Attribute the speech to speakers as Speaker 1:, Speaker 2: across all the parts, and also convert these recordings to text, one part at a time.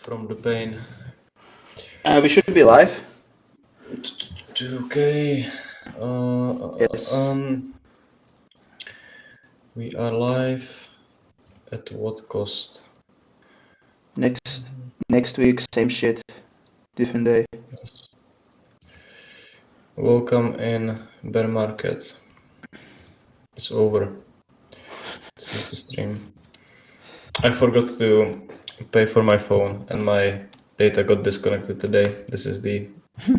Speaker 1: from the pain.
Speaker 2: We should be live.
Speaker 1: Okay.
Speaker 2: Yes.
Speaker 1: We are live. At what cost?
Speaker 2: Next week, same shit, different day.
Speaker 1: Welcome in bear market. It's over. This is the stream. I forgot to pay for my phone and my data got disconnected today. This is the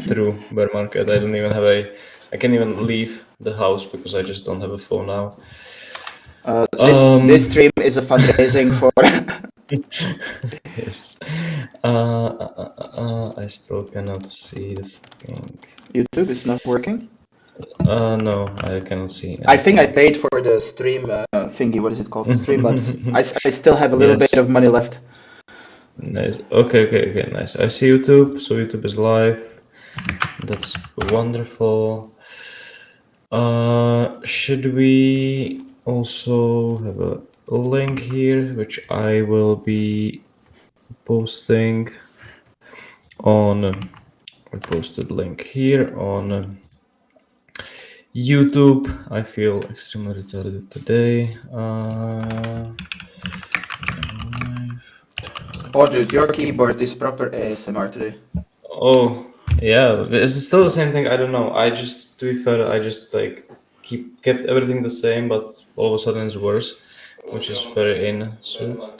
Speaker 1: true bear market. I don't even have I can't even leave the house because I just don't have a phone now.
Speaker 2: This stream is a fundraising for.
Speaker 1: Yes. I still cannot see the fucking.
Speaker 2: YouTube is not working.
Speaker 1: No, I cannot see anything.
Speaker 2: I think I paid for the stream thingy. What is it called? Streamlabs. I still have a little bit of money left.
Speaker 1: Nice. Okay, nice. I see YouTube. So YouTube is live. That's wonderful. Should we also have a link here, which I will be posting on. I posted link here on YouTube. I feel extremely retarded today.
Speaker 2: Oh, dude, your keyboard is proper ASMR today.
Speaker 1: Oh, yeah. Is it still the same thing? I don't know. I just, to be fair, I just like kept everything the same, but all of a sudden it's worse, which is very in. So,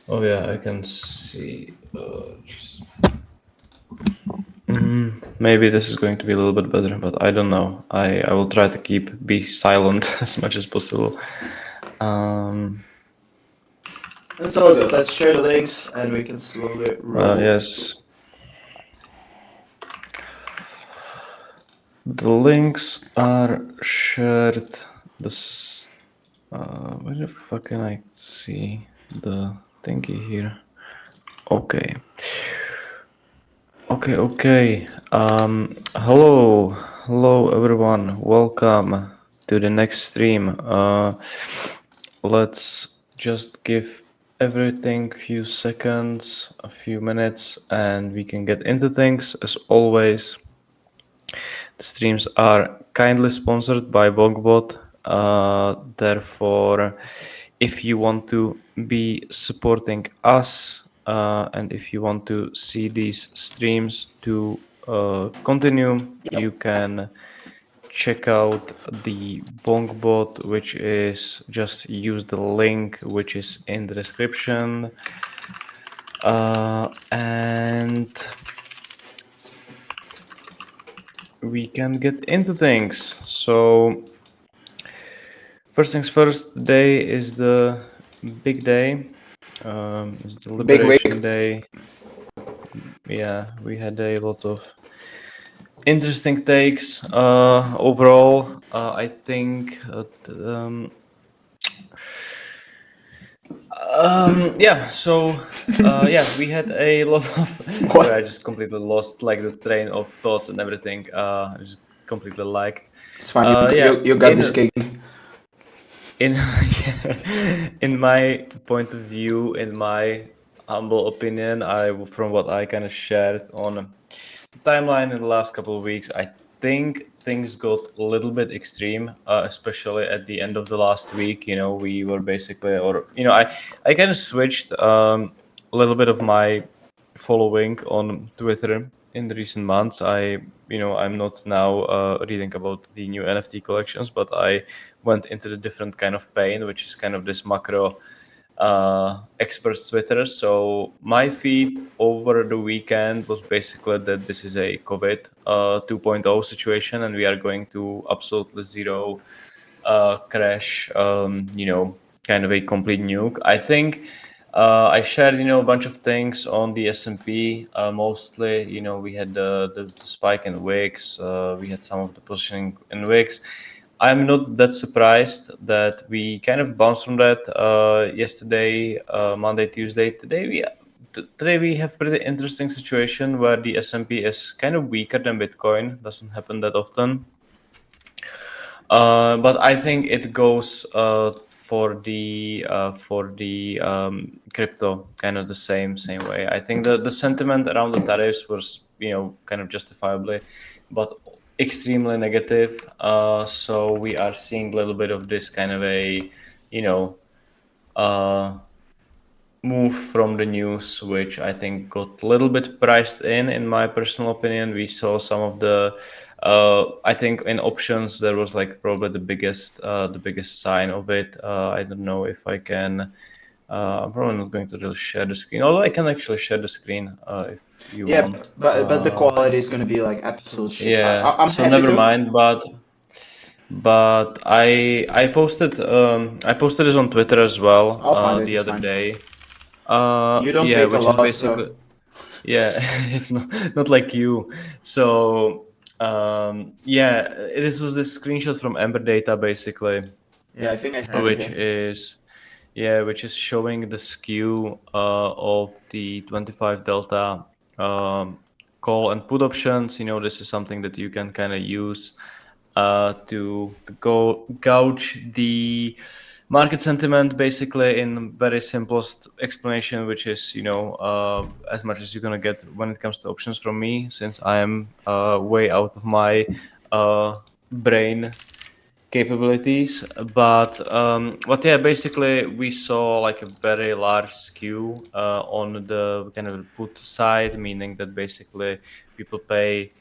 Speaker 1: oh yeah, I can see. Maybe this is going to be a little bit better, but I don't know. I will try to be silent as much as possible.
Speaker 2: That's all good. Let's share the links and we can slowly roll.
Speaker 1: Yes. The links are shared. This. Where the fuck can I see the thingy here? Okay. Okay. Hello everyone. Welcome to the next stream. Let's just give everything a few seconds, a few minutes, and we can get into things. As always, the streams are kindly sponsored by BonkBot. Therefore, if you want to be supporting us and if you want to see these streams to continue, you can check out the BonkBot, which is just use the link which is in the description. And we can get into things. So first things first, today is the big day. It's the Liberation Day. Yeah, we had a lot of interesting takes. Overall, I think yeah, so yeah, we had a lot of I just completely lost like the train of thoughts and everything. I just completely liked.
Speaker 2: It's fine. You got this king.
Speaker 1: In my point of view, in my humble opinion, from what I kind of shared on the timeline in the last couple of weeks, I think things got a little bit extreme, especially at the end of the last week. You know, we were basically, or you know, I kind of switched a little bit of my following on Twitter in the recent months. I'm not now reading about the new NFT collections, but I went into the different kind of pain, which is kind of this macro experts Twitter. So my feed over the weekend was basically that this is a COVID 2.0 situation, and we are going to absolutely zero crash. Kind of a complete nuke. I think. I shared, a bunch of things on the S&P. Mostly, we had the spike in wicks. We had some of the positioning in wicks. I'm not that surprised that we kind of bounced from that yesterday, Monday, Tuesday. Today we have pretty interesting situation where the S&P is kind of weaker than Bitcoin. Doesn't happen that often. But I think it goes for the crypto, kind of the same way. I think the sentiment around the tariffs was, kind of justifiably, but extremely negative. So we are seeing a little bit of this kind of a, move from the news, which I think got a little bit priced in my personal opinion. We saw some of the, I think in options there was like probably the biggest sign of it. I don't know if I can. I'm probably not going to really share the screen, although I can actually share the screen if you want.
Speaker 2: but the quality is going to be like absolute shit.
Speaker 1: Yeah,
Speaker 2: I'm
Speaker 1: so
Speaker 2: happy
Speaker 1: never
Speaker 2: to.
Speaker 1: mind. But I posted this on Twitter as well
Speaker 2: I'll find it.
Speaker 1: the
Speaker 2: It's
Speaker 1: other
Speaker 2: fine.
Speaker 1: day.
Speaker 2: You don't
Speaker 1: Yeah,
Speaker 2: tweet a
Speaker 1: which is
Speaker 2: lot,
Speaker 1: basically,
Speaker 2: so
Speaker 1: yeah, it's not like you. So yeah, this was this screenshot from Ember Data basically,
Speaker 2: yeah, I think I have it here.
Speaker 1: which is showing the skew of the 25 delta call and put options. This is something that you can kind of use to go gauge the market sentiment basically in very simplest explanation, which is as much as you're gonna get when it comes to options from me, since I am way out of my brain capabilities. But yeah, basically we saw like a very large skew on the kind of put side, meaning that basically people pay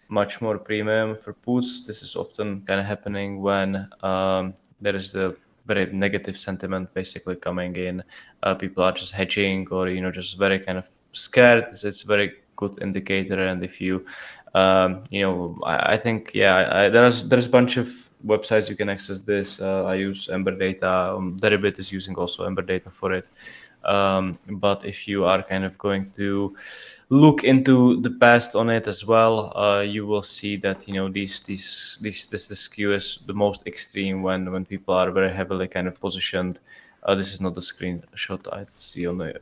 Speaker 1: much more premium for puts. This is often kind of happening when there is the very negative sentiment basically coming in. People are just hedging or just very kind of scared. It's a very good indicator. And if you I think there's a bunch of websites you can access this. I use Ember Data. Deribit is using also Ember Data for it. But if you are kind of going to look into the past on it as well, you will see that this skew is the most extreme when people are very heavily kind of positioned. This is not the screenshot I see on the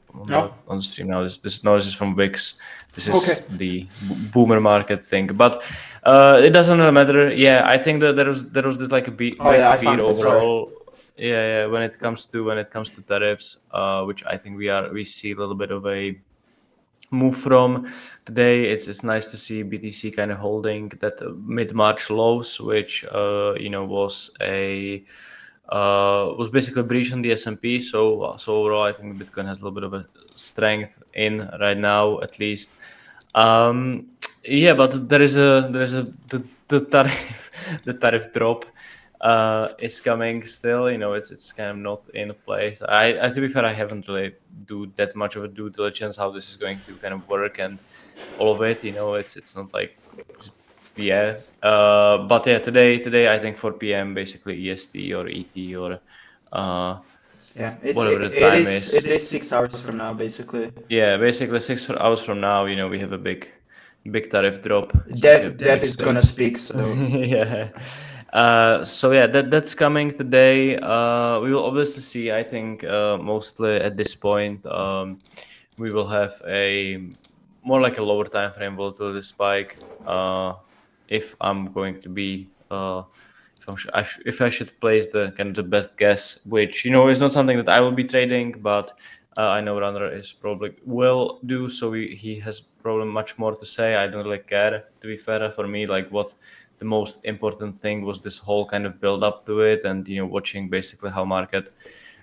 Speaker 1: stream now. This is from Wix. This is the boomer market thing, but it doesn't really matter. Yeah, I think that there was this like a big fear overall. Yeah, when it comes to tariffs, which I think we see a little bit of a move from today. It's nice to see BTC kind of holding that mid-March lows, which was basically a breach on the S&P. So overall, I think Bitcoin has a little bit of a strength in right now, at least. Yeah, but there is the tariff the tariff drop is coming still. It's kind of not in place. I to be fair, I haven't really do that much of a due diligence how this is going to kind of work and all of it. It's not like yeah. But yeah, today I think for PM basically EST or ET or whatever the time is.
Speaker 2: It is 6 hours from now, basically.
Speaker 1: Yeah, basically 6 hours from now, we have a big tariff drop.
Speaker 2: Dev is gonna speak, so
Speaker 1: yeah. So yeah, that's coming today. We will obviously see. I think mostly at this point, we will have a more like a lower time frame volatility spike. If I'm going to be if I should place the kind of the best guess, which is not something that I will be trading, but I know Runner is probably will do, so he has probably much more to say. I don't really care, to be fair. For me, like what the most important thing was this whole kind of build up to it, and watching basically how market,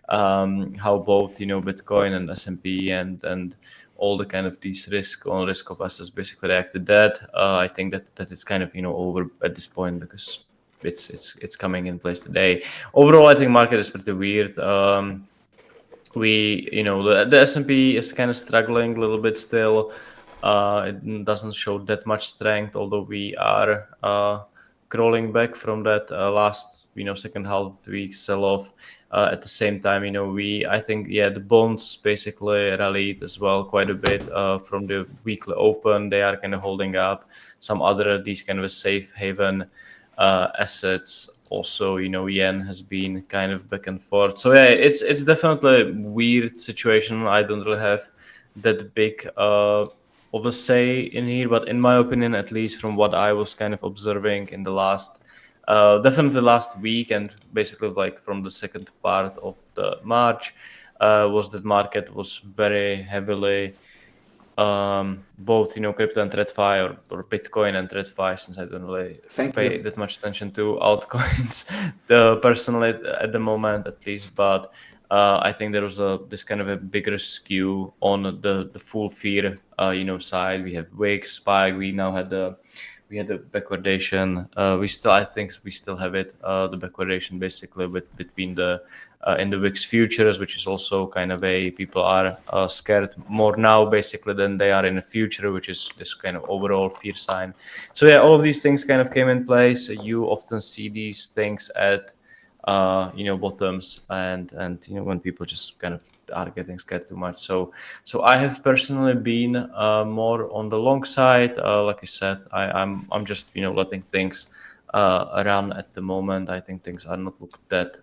Speaker 1: how both Bitcoin and S&P and all the kind of these risk of assets basically reacted that. I think that it's kind of over at this point because it's coming in place today. Overall, I think market is pretty weird. The S&P is kind of struggling a little bit still. It doesn't show that much strength, although we are crawling back from that last second half of the week sell-off. At the same time, I think the bonds basically rallied as well quite a bit from the weekly open. They are kind of holding up. Some other these kind of a safe haven assets also, yen has been kind of back and forth. So yeah, it's definitely a weird situation. I don't really have that big of a say in here, but in my opinion, at least from what I was kind of observing in the last definitely last week and basically like from the second part of the March was that market was very heavily both crypto and TradFi or Bitcoin and TradFi, since I don't really pay that much attention to altcoins personally at the moment at least, but I think there was this kind of a bigger skew on the full fear side. We have wake spike, we had the backwardation. I think we still have it, the backwardation basically between the in the VIX futures, which is also kind of people are scared more now basically than they are in the future, which is this kind of overall fear sign. So yeah, all of these things kind of came in place. You often see these things at bottoms and when people just kind of are getting scared too much. So I have personally been more on the long side. Like I said, I'm just letting things run at the moment. I think things are not look that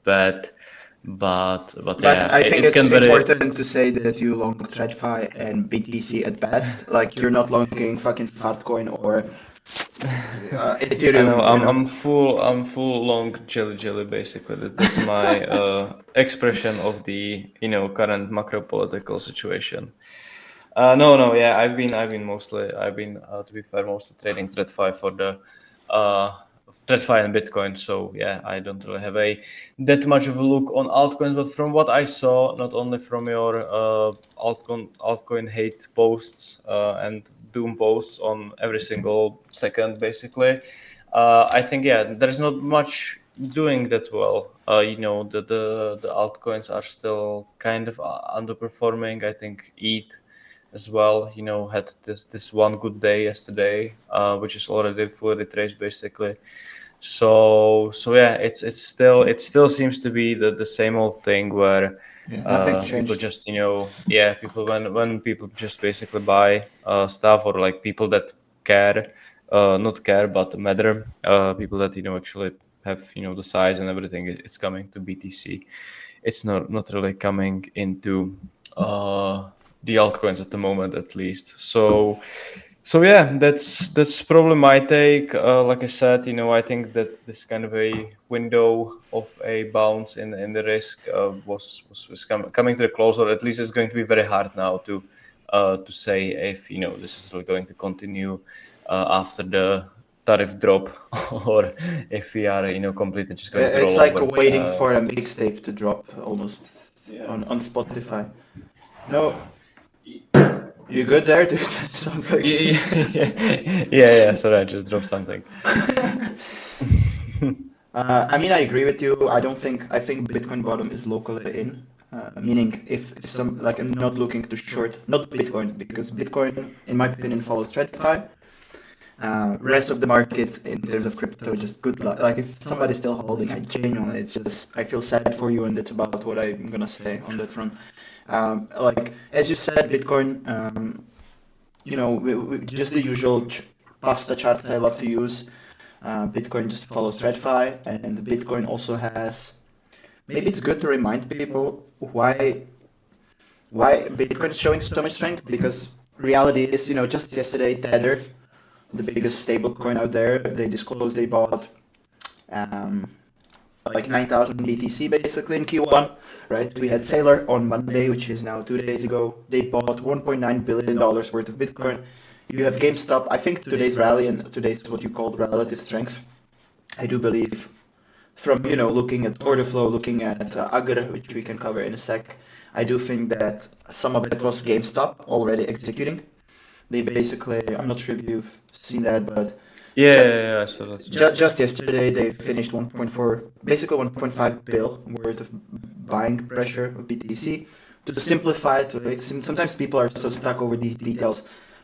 Speaker 1: bad, but yeah,
Speaker 2: I think it's important to say that you long TradFi and BTC at best. Like you're not longing fucking Fartcoin or Ethereum.
Speaker 1: I know, I'm full long jelly basically. That's my expression of the current macro political situation. Yeah, I've been to be fair mostly trading TradFi for the TradFi and Bitcoin. So yeah, I don't really have that much of a look on altcoins, but from what I saw, not only from your altcoin hate posts and doom posts on every single second, basically, I think there's not much doing that well. The altcoins are still kind of underperforming. I think ETH as well, had this one good day yesterday, which is already fully retraced basically. So yeah, it still seems to be the same old thing where people just people when people just basically buy stuff, or like people that care, not care but matter, people that actually have the size and everything, it's coming to BTC. It's not really coming into the altcoins at the moment, at least. So yeah, that's probably my take. Like I said, I think that this kind of a window of a bounce in the risk was coming to the close, or at least it's going to be very hard now to say if this is really going to continue after the tariff drop, or if we are completely just going to roll over.
Speaker 2: It's like waiting for a mixtape to drop almost on Spotify. No. You good there, dude? That sounds like...
Speaker 1: yeah. Sorry, I just dropped something.
Speaker 2: I mean, I agree with you. I think Bitcoin bottom is locally in. Meaning, if some, like, I'm not looking to short, not Bitcoin, because Bitcoin, in my opinion, follows TradFi. Rest of the market in terms of crypto, just good luck. Like, if somebody's still holding, I genuinely, I feel sad for you, and that's about what I'm gonna say on that front. Like, as you said, Bitcoin, we just the usual pasta chart that I love to use. Bitcoin just follows TradFi, and Bitcoin also has, maybe it's good to remind people why Bitcoin is showing so much strength, because reality is, just yesterday, Tether, the biggest stablecoin out there, they disclosed they bought like 9,000 BTC basically in Q1, right? We had Sailor on Monday, which is now 2 days ago. They bought $1.9 billion worth of Bitcoin. You have GameStop. I think today's rally and today's what you called relative strength, I do believe, from looking at order flow, looking at Agar, which we can cover in a sec, I do think that some of it was GameStop already executing. They basically, I'm not sure if you've seen that, but
Speaker 1: yeah, so that's
Speaker 2: just yesterday they finished 1.5 bill worth of buying pressure of BTC. To simplify it, sometimes people are so stuck over these details,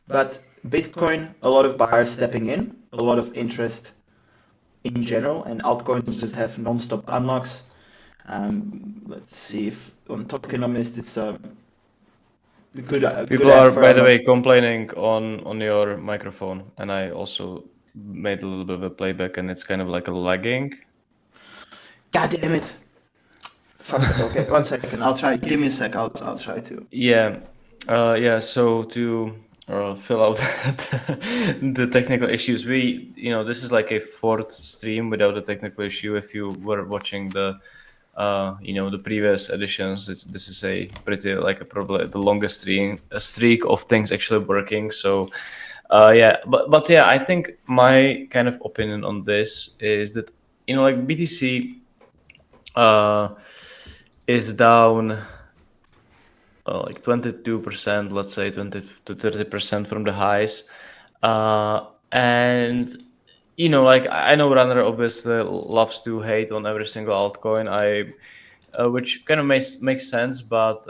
Speaker 2: but Bitcoin, a lot of buyers stepping in, a lot of interest in general, and altcoins just have non-stop unlocks. Let's see if on Tokenomist it's good.
Speaker 1: People are, by the way, complaining on your microphone, and I also made a little bit of a playback, and it's kind of like a lagging.
Speaker 2: God damn it! Fuck it. Okay, 1 second. I'll try. Give me a sec. I'll try to.
Speaker 1: Yeah. So to or fill out the technical issues. This is like a fourth stream without a technical issue. If you were watching the the previous editions, this is a pretty like probably the longest streak of things actually working. So yeah, but yeah, I think my kind of opinion on this is that like BTC is down like 22%, let's say 20 to 30% from the highs. And like I know Runner obviously loves to hate on every single altcoin. Which kind of makes sense, but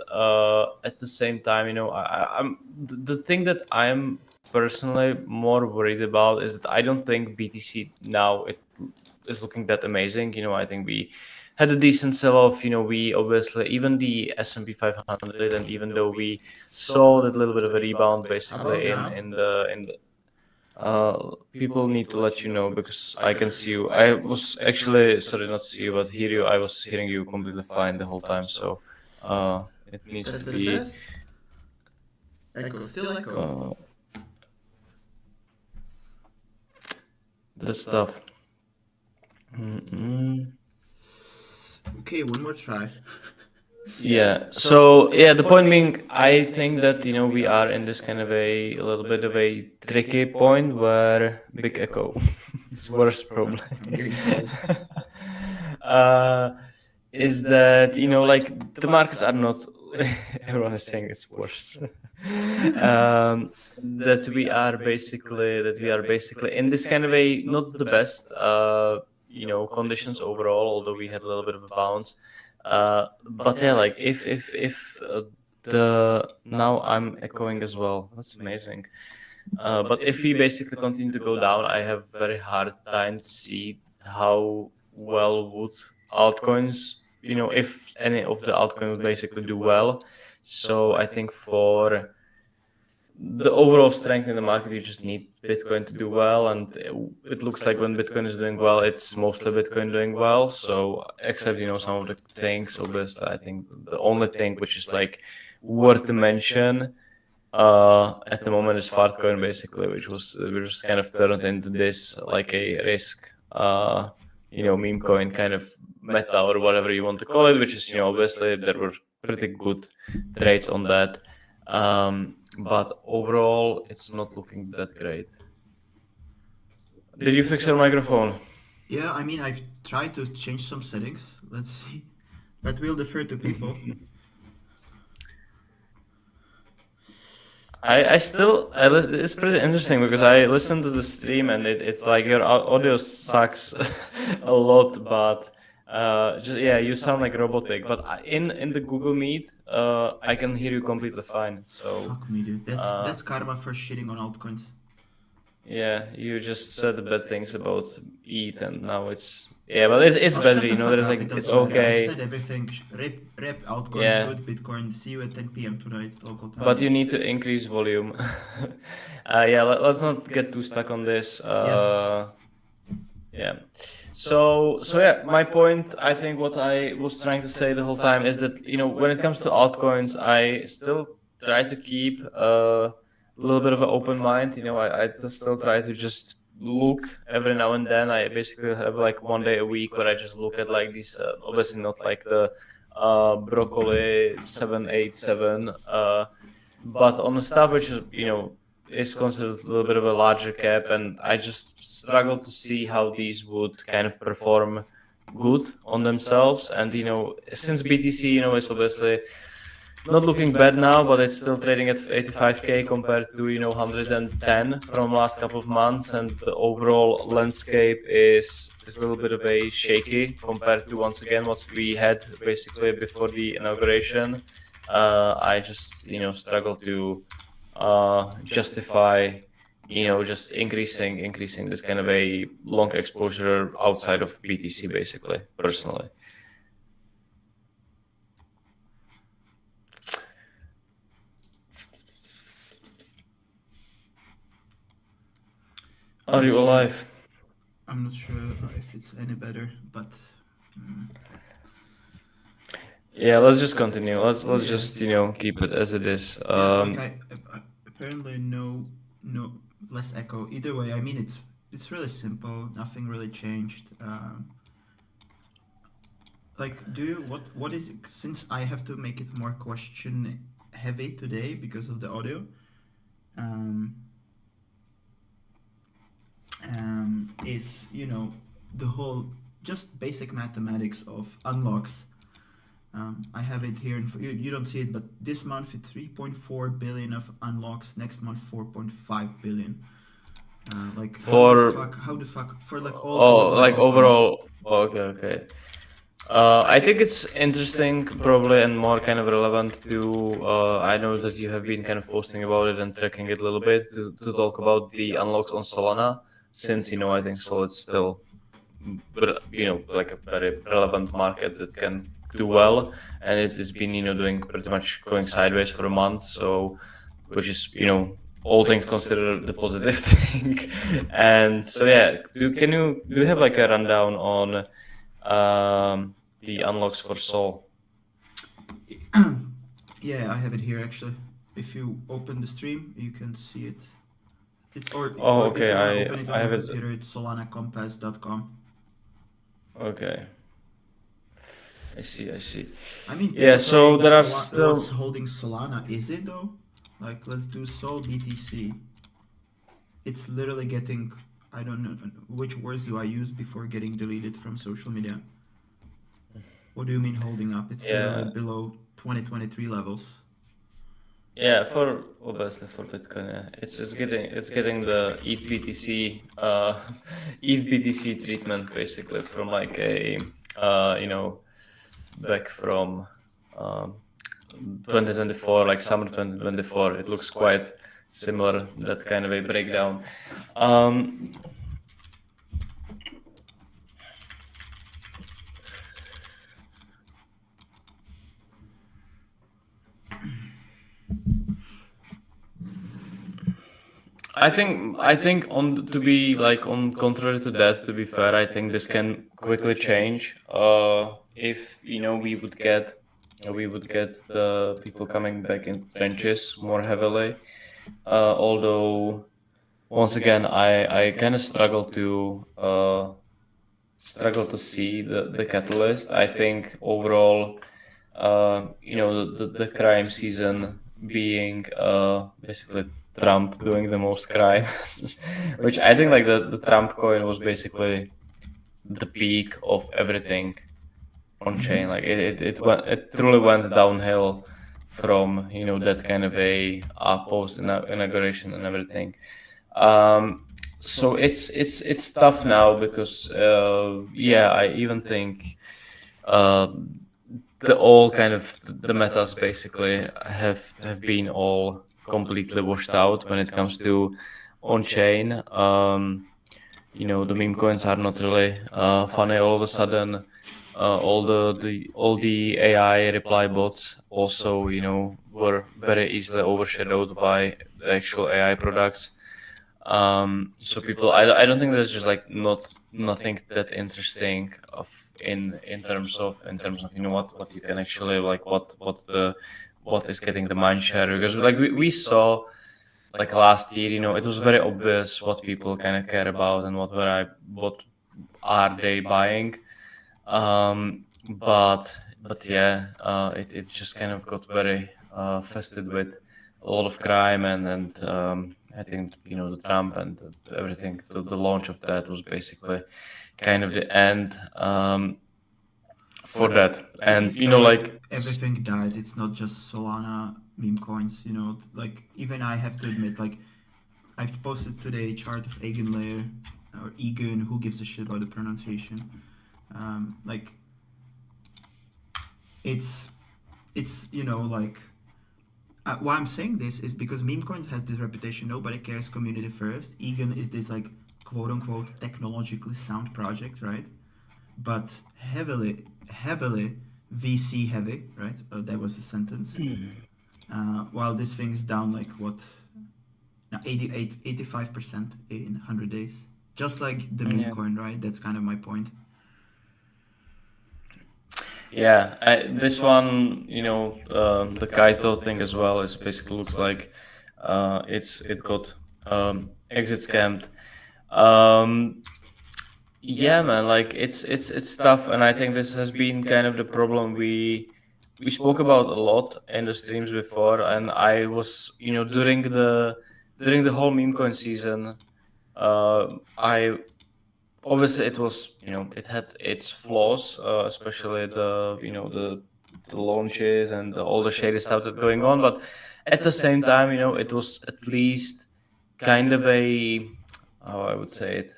Speaker 1: at the same time, I'm the thing that I'm personally more worried about is that I don't think BTC now it is looking that amazing. I think we had a decent sell-off. We obviously even the S&P 500, and even though we saw that little bit of a rebound basically in the people need to let you know because I can see you. I was actually sorry not see you, but hear you. I was hearing you completely fine the whole time. So it needs to be
Speaker 2: Echo, still echo.
Speaker 1: that stuff.
Speaker 2: Okay, one more try.
Speaker 1: Yeah. So yeah, the point being, I think that we are in this kind of a little bit of a tricky point where big echo. It's worse probably.
Speaker 2: I'm getting cold.
Speaker 1: Is that like the markets are not. Everyone is saying it's worse. That we are basically in this kind of a not the best conditions overall, although we had a little bit of a bounce. But yeah, like if the now I'm echoing as well. That's amazing. But if we basically continue to go down, I have very hard time to see how well would altcoins, if any of the altcoins would basically do well. So I think for the overall strength in the market, you just need Bitcoin to do well, and it looks like when Bitcoin is doing well, it's mostly Bitcoin doing well. So except some of the things, obviously, I think the only thing which is like worth to mention at the moment is Fartcoin basically, which was kind of turned into this like a risk, meme coin kind of meta or whatever you want to call it, which is obviously there were pretty good trades on that. But overall, it's not looking that great. Did you fix your microphone?
Speaker 2: Yeah, I mean, I've tried to change some settings. Let's see. But we'll defer to people.
Speaker 1: It's pretty interesting because I listened to the stream and it's like your audio sucks a lot, but you sound like robotic. But in the Google Meet, I can hear you completely fine. So
Speaker 2: fuck me, dude. That's karma for shitting on altcoins.
Speaker 1: Yeah, you just said the bad things about ETH, and now it's but it's better. There's like it's okay.
Speaker 2: I said everything. Rep altcoins, good Bitcoin. See you at 10 p.m. tonight local time.
Speaker 1: But you need to increase volume. Let's not get too stuck on this. Yeah. So yeah, my point, I think what I was trying to say the whole time is that when it comes to altcoins, I still try to keep a little bit of an open mind. I still try to just look every now and then. I basically have like one day a week where I just look at like these, obviously not like the broccoli 787, but on the stuff which is considered a little bit of a larger cap, and I just struggle to see how these would kind of perform good on themselves. And since BTC is obviously not looking bad now, but it's still trading at 85k compared to 110 from last couple of months, and the overall landscape is a little bit of a shaky compared to once again what we had basically before the inauguration. I just struggle to justify just increasing this kind of a long exposure outside of BTC basically, personally. Are you alive?
Speaker 2: I'm not sure if it's any better, but
Speaker 1: yeah, let's just continue. Let's just keep it as it is.
Speaker 2: Apparently no less echo. Either way, I mean it's really simple. Nothing really changed. Like, do you what is it? Since I have to make it more question heavy today because of the audio, um, is the whole just basic mathematics of unlocks. I have it here. You don't see it, but this month it's 3.4 billion of unlocks. Next month 4.5 billion. Like
Speaker 1: For
Speaker 2: how the fuck for like all
Speaker 1: like
Speaker 2: altcoins.
Speaker 1: overall. Okay. I think it's interesting, probably, and more kind of relevant to. I know that you have been kind of posting about it and tracking it a little bit to talk about the unlocks on Solana, since I think Solid's still, like a very relevant market that can do well, and it's been doing pretty much going sideways for a month, so which is all things considered the positive thing, and so yeah, do you have like a rundown on the unlocks for Sol?
Speaker 2: Yeah, I have it here actually. If you open the stream, you can see it. Or if
Speaker 1: Okay,
Speaker 2: you want to open it
Speaker 1: I
Speaker 2: on
Speaker 1: have
Speaker 2: your
Speaker 1: it.
Speaker 2: computer, it's solanacompass.com.
Speaker 1: Okay. I see.
Speaker 2: I mean,
Speaker 1: Yeah, so there are
Speaker 2: what's
Speaker 1: still.
Speaker 2: holding Solana? Is it though? Like, let's do Sol BTC. It's literally getting. I don't know which words do I use before getting deleted from social media. What do you mean holding up? It's literally below 2023 levels.
Speaker 1: Yeah, for obviously for Bitcoin, yeah. It's getting the ETH BTC treatment basically from like a back from 2024, like summer 2024. It looks quite similar, that kind of a breakdown. I think on to be like on contrary to that, to be fair, I think this can quickly change. If we would get the people coming back in trenches more heavily. Although once again, I kind of struggle to see the catalyst. I think overall, the crime season being basically Trump doing the most crime, which I think like the Trump coin was basically the peak of everything on chain. Like it truly went downhill from that kind of a post inauguration and everything. So it's tough now because I even think the all kind of the metas basically have been all completely washed out when it comes to on chain. The meme coins are not really funny all of a sudden. All the AI reply bots also were very easily overshadowed by the actual AI products. So people, I don't think there's just like nothing that interesting in terms of what you can actually like what is getting the mind share, because like we saw like last year, it was very obvious what people kind of care about and what are they buying. But yeah, it just kind of got very fested with a lot of crime and I think the Trump and everything. The launch of that was basically kind of the end for that. And like
Speaker 2: everything died. It's not just Solana meme coins. Like even I have to admit, like I've posted today a chart of Eigenlayer or Egan. Who gives a shit about the pronunciation? Like it's like why I'm saying this is because meme coins has this reputation. Nobody cares, community first. Egan is this like quote unquote technologically sound project, right? But heavily VC heavy, right? That was the sentence. While this thing's down like what? Now 85% in 100 days. Just like the meme coin, right? That's kind of my point.
Speaker 1: Yeah, this one, the Kaito thing as well is basically looks like it got exit scammed. Yeah, man, like it's tough, and I think this has been kind of the problem we spoke about a lot in the streams before, and I was, during the whole meme coin season, I obviously it was, it had its flaws, especially the launches and all the shady stuff that's going on, but at the same time, it was at least kind of a, how I would say it,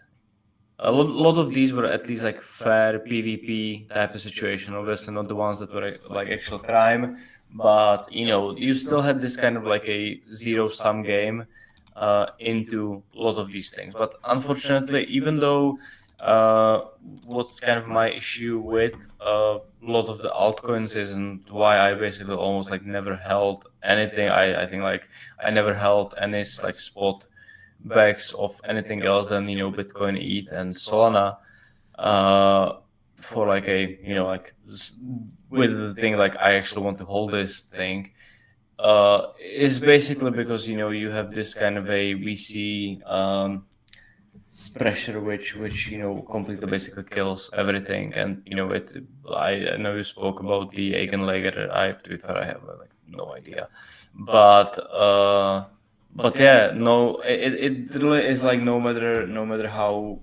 Speaker 1: a lot of these were at least like fair PvP type of situation. Obviously, not the ones that were like actual crime, but you still had this kind of like a zero sum game into a lot of these things. But unfortunately, even though what kind of my issue with a lot of the altcoins is, and why I basically almost like never held anything. I think like I never held any like spot backs of anything else than Bitcoin, ETH, and Solana for like a with the thing like I actually want to hold this thing is basically because you have this kind of a VC pressure which completely basically kills everything, and I know you spoke about the eigenlayer. To be fair, I have like no idea, but yeah, no, it really is like no matter how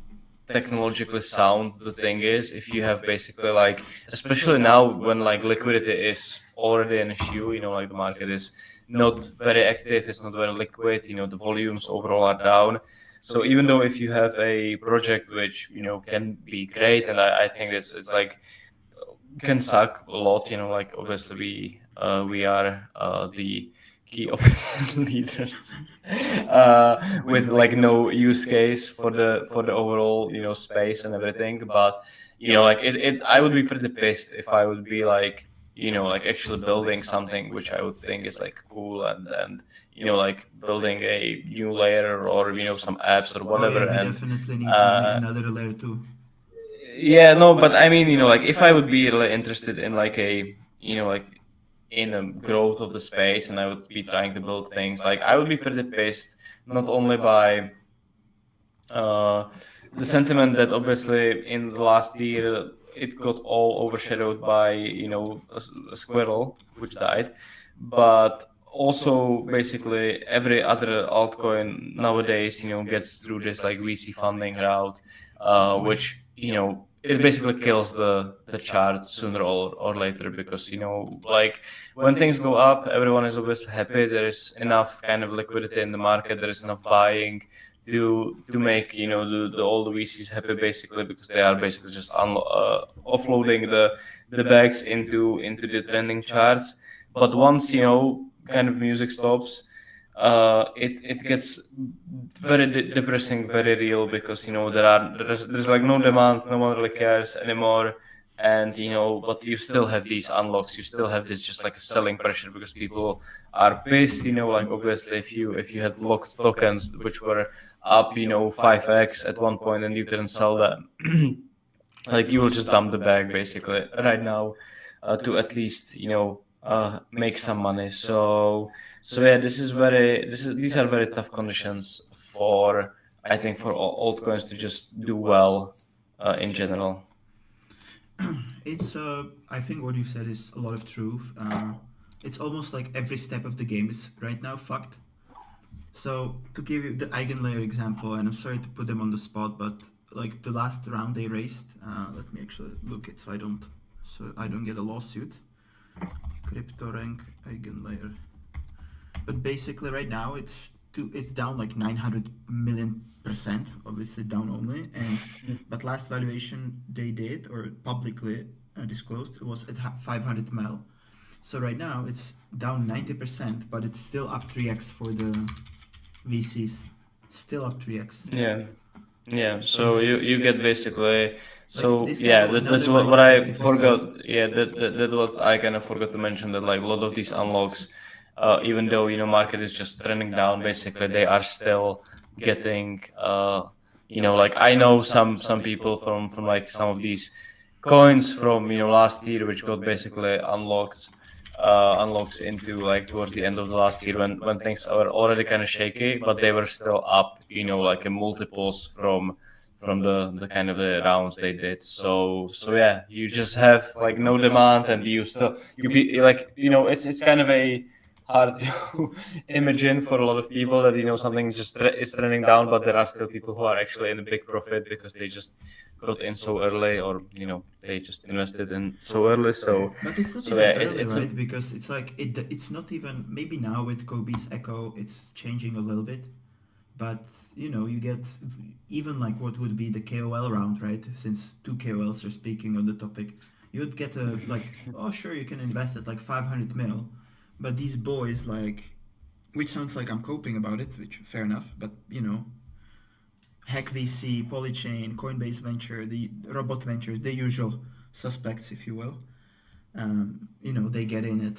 Speaker 1: technologically sound the thing is, if you have basically like, especially now when like liquidity is already an issue, like the market is not very active, it's not very liquid, the volumes overall are down. So even though if you have a project which can be great, and I think it's like can suck a lot, like obviously we are the key opinion leaders with like no use case for the overall space and everything, but like it I would be pretty pissed if I would be like like actually building something which I would think is like cool, and like building a new layer or some apps or whatever.
Speaker 2: We
Speaker 1: And
Speaker 2: definitely need another layer too.
Speaker 1: yeah, no, but I mean, like if I would be really interested in like a, like in the growth of the space, and I would be trying to build things, like I would be pretty pissed, not only by the sentiment that obviously in the last year it got all overshadowed by a squirrel which died, but also basically every other altcoin nowadays gets through this like VC funding route, which it basically kills the chart sooner or later, because like when things go up, everyone is obviously happy, there is enough kind of liquidity in the market, there is enough buying to make all the VCs happy, basically, because they are basically just offloading the bags into the trending charts. But once kind of music stops, it gets very depressing, very real, because there's like no demand, no one really cares anymore. And but you still have these unlocks, you still have this just like a selling pressure, because people are pissed, like obviously if you had locked tokens which were up 5x at one point and you couldn't sell them, like you will just dump the bag basically right now to at least make some money. So yeah, these are very tough conditions for, I think, for altcoins to just do well in general.
Speaker 2: It's I think what you said is a lot of truth. It's almost like every step of the game is right now fucked. So to give you the eigenlayer example, and I'm sorry to put them on the spot, but like the last round they raised, let me actually look it so I don't get a lawsuit. Crypto rank eigenlayer. But basically right now it's down like 900 million%, obviously down only, but last valuation they did or publicly disclosed was at 500 mil. So right now it's down 90%, but it's still up 3x for the VCs. Still up 3x.
Speaker 1: Yeah. So you get basically. So yeah, that's what I forgot. Yeah, that what I kind of forgot to mention, that like a lot of these unlocks, even though market is just trending down, basically they are still getting like I know some people from like some of these coins from last year which got basically unlocked unlocks into like towards the end of the last year when things are already kind of shaky, but they were still up, like in multiples from the kind of the rounds they did. So yeah, you just have like no demand, and you be like, it's kind of a hard to imagine for a lot of people that something just is trending down, but there are still people who are actually in a big profit because they just got in so early, or they just invested in so early. So
Speaker 2: But it's not
Speaker 1: so
Speaker 2: even
Speaker 1: yeah,
Speaker 2: early,
Speaker 1: it's
Speaker 2: right? Because it's like it's not even, maybe now with Kobe's Echo it's changing a little bit, but you get even like what would be the KOL round, right? Since two KOLs are speaking on the topic, you'd get a like, oh sure, you can invest at like 500 mil, but these boys like, which sounds like I'm coping about it, which fair enough, but Hack VC, Polychain, Coinbase Venture, the Robot Ventures, the usual suspects, if you will. They get in at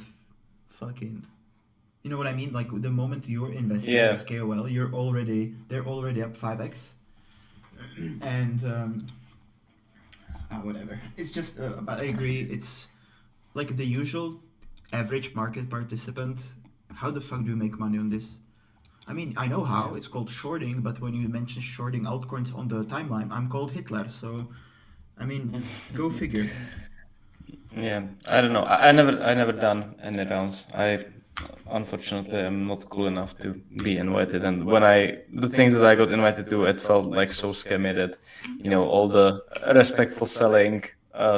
Speaker 2: fucking. You know what I mean? Like the moment you're investing
Speaker 1: yeah.
Speaker 2: as KOL, they're already up 5x, and whatever. It's just, but I agree. It's like the usual average market participant. How the fuck do you make money on this? I mean, I know how. It's called shorting, but when you mention shorting altcoins on the timeline, I'm called Hitler. So, I mean, go figure.
Speaker 1: Yeah, I don't know. I never done any rounds. I unfortunately am not cool enough to be invited. And the things that I got invited to, it felt like so scammy that, all the respectful selling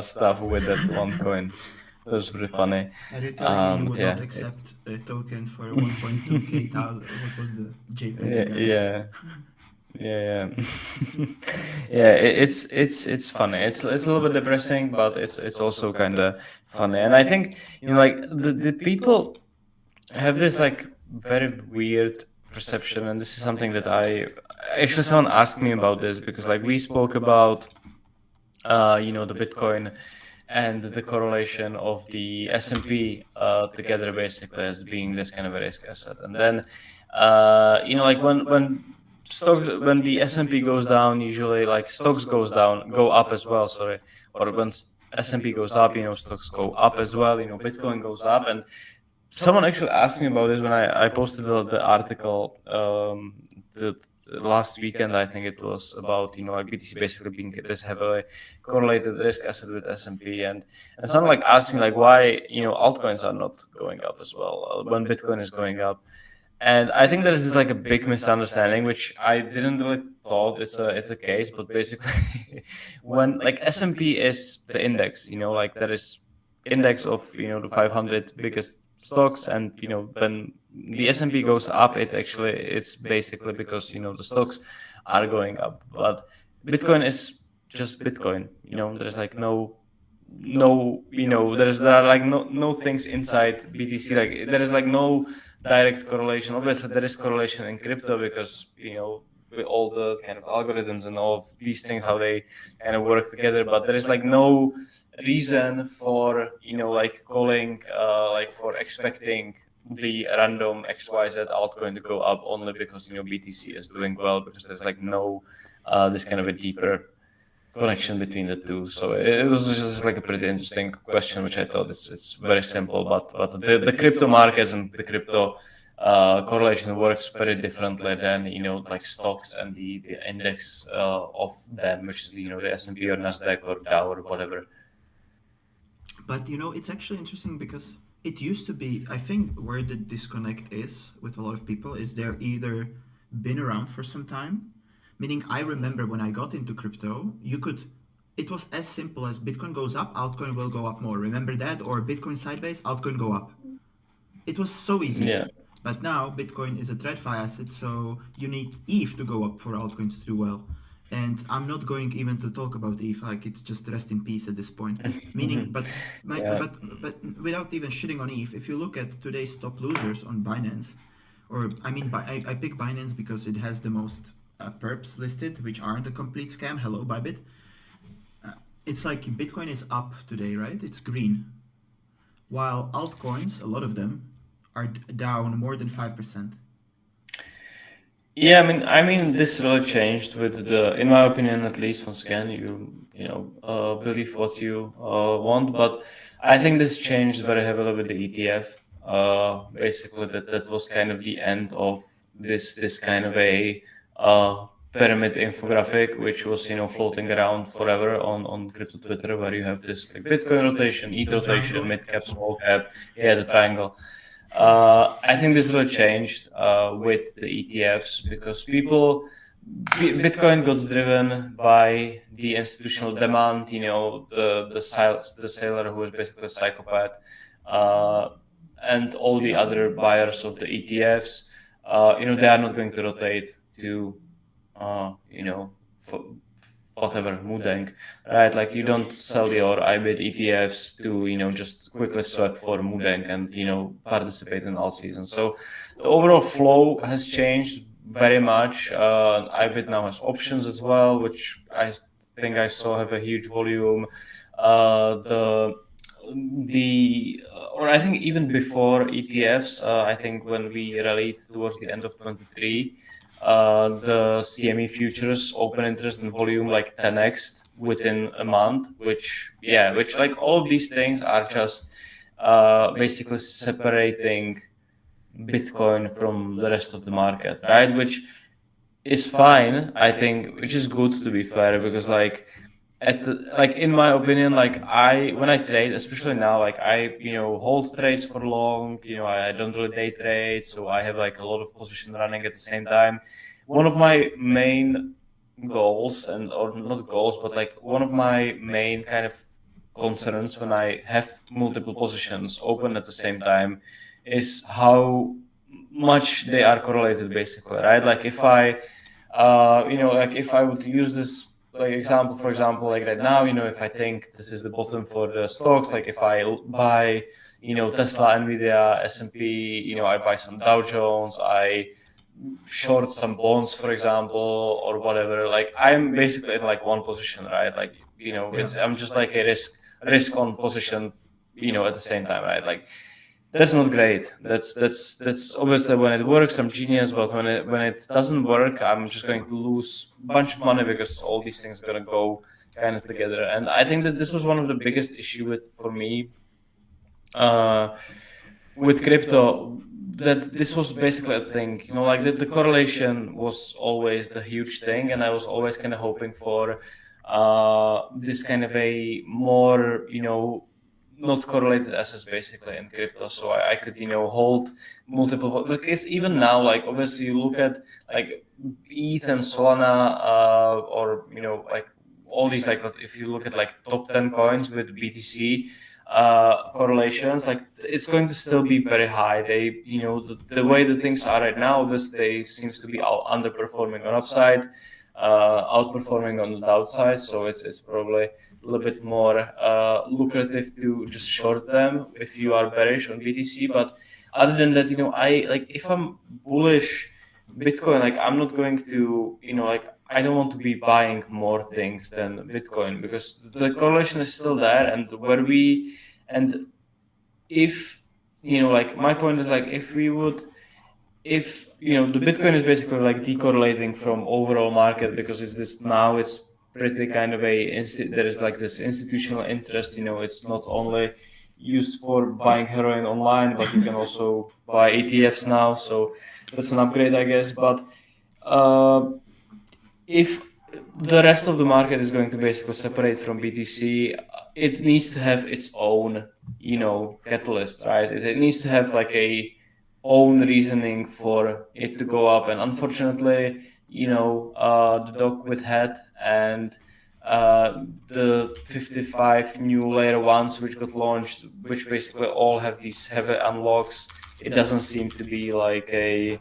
Speaker 1: stuff with that one coin. That was pretty funny.
Speaker 2: Are you telling me you would
Speaker 1: Yeah,
Speaker 2: not accept a token for 1.2k thousand? What was the JPEG
Speaker 1: yeah,
Speaker 2: you got?
Speaker 1: yeah. Yeah, yeah. It's funny. It's a little bit depressing, but it's also kind of funny. And I think like the people have this like very weird perception, and this is something that I actually, someone asked me about this, because like we spoke about the Bitcoin and the correlation of the S&P together, basically as being this kind of a risk asset. And then like when the S&P goes down, usually like stocks go up as well, sorry. Or when S&P goes up, stocks go up as well, Bitcoin goes up. And someone actually asked me about this when I posted the article the last weekend. I think it was about like BTC basically being this heavily correlated risk asset with S&P, and someone like asked me like why altcoins are not going up as well when Bitcoin is going up. And I think there is like a big misunderstanding, which I didn't really thought it's a case, but basically when like S&P is the index, like there is index of the 500 biggest stocks, and when the S&P goes up, it's basically because the stocks are going up. But Bitcoin is just Bitcoin. There's like there are like no things inside BTC. Like there is like no direct correlation. Obviously there is correlation in crypto, because with all the kind of algorithms and all of these things, how they kind of work together. But there is like no reason for like calling like for expecting the random XYZ altcoin to go up only because BTC is doing well, because there's like no this kind of a deeper connection between the two. So it was just like a pretty interesting question, which I thought it's very simple, but the crypto markets and the crypto correlation works very differently than like stocks and the index of them, which is the S&P or Nasdaq or Dow or whatever.
Speaker 2: But it's actually interesting, because it used to be, I think where the disconnect is with a lot of people is they're either been around for some time, meaning I remember when I got into crypto, it was as simple as Bitcoin goes up, altcoin will go up more. Remember that? Or Bitcoin sideways, altcoin go up. It was so easy.
Speaker 1: Yeah.
Speaker 2: But now Bitcoin is a TradFi asset, so you need ETH to go up for altcoins to do well. And I'm not going even to talk about ETH, like it's just rest in peace at this point. Meaning, but without even shitting on ETH, if you look at today's top losers on Binance, or I mean, I pick Binance because it has the most perps listed, which aren't a complete scam. Hello, Bybit. It's like Bitcoin is up today, right? It's green. While altcoins, a lot of them, are down more than 5%.
Speaker 1: Yeah, I mean, this really changed with in my opinion, at least. Once again, believe what you want, but I think this changed very heavily with the ETF. Basically, that was kind of the end of this kind of a uh, pyramid infographic, which was floating around forever on crypto Twitter, where you have this like Bitcoin rotation, ETH
Speaker 2: The
Speaker 1: rotation,
Speaker 2: triangle.
Speaker 1: mid cap, small cap, yeah, the triangle. I think this will change with the ETFs because Bitcoin got driven by the institutional demand. The sailor who is basically a psychopath, uh, and all the other buyers of the ETFs. They are not going to rotate to, for whatever Mudeng, right? Like you don't sell your IBIT ETFs to just quickly swap for Mudeng and participate in all season. So the overall flow has changed very much. IBIT now has options as well, which think I saw have a huge volume. The or I think even before ETFs, I think when we rallied towards the end of 23, the CME futures open interest and volume like 10x within a month, which like all of these things are just basically separating Bitcoin from the rest of the market, right? Which is fine, I think, which is good to be fair, because like in my opinion, like when I trade, especially now, like I hold trades for long. I don't really day trade, so I have like a lot of position running at the same time. One of my main goals, and or not goals, but like one of my main kind of concerns when I have multiple positions open at the same time is how much they are correlated, basically, right? Like if I would use this like example, for example, like right now, if I think this is the bottom for the stocks, like if I buy, Tesla, Nvidia, S&P, I buy some Dow Jones, I short some bonds, for example, or whatever. Like I'm basically in like one position, right? Like
Speaker 2: Yeah.
Speaker 1: I'm just like a risk on position, at the same time, right? Like that's not great. That's obviously when it works, I'm genius, but when it doesn't work, I'm just going to lose a bunch of money because all these things are gonna go kind of together. And I think that this was one of the biggest issue with for me uh, with crypto, that this was basically a thing. Like the correlation was always the huge thing, and I was always kind of hoping for this kind of a more not correlated assets basically in crypto, so I could hold multiple, because even now, like obviously you look at like ETH and Solana, or like all these, like if you look at like top 10 coins with BTC correlations, like it's going to still be very high. They the way the things are right now, this they seems to be underperforming on upside, outperforming on the downside, so it's probably a little bit more lucrative to just short them if you are bearish on BTC. But other than that, I like if I'm bullish Bitcoin, like I'm not going to, like I don't want to be buying more things than Bitcoin, because the correlation is still there, and and if like my point is like if the Bitcoin is basically like decorrelating from overall market, because it's pretty kind of there is like this institutional interest. It's not only used for buying heroin online, but you can also buy ETFs now, so that's an upgrade, I guess. But uh, if the rest of the market is going to basically separate from BTC, it needs to have its own, catalyst, right? It needs to have like a own reasoning for it to go up. And unfortunately, the dog with head and the 55 new layer ones which got launched, which basically all have these heavy unlocks, it doesn't seem to be like a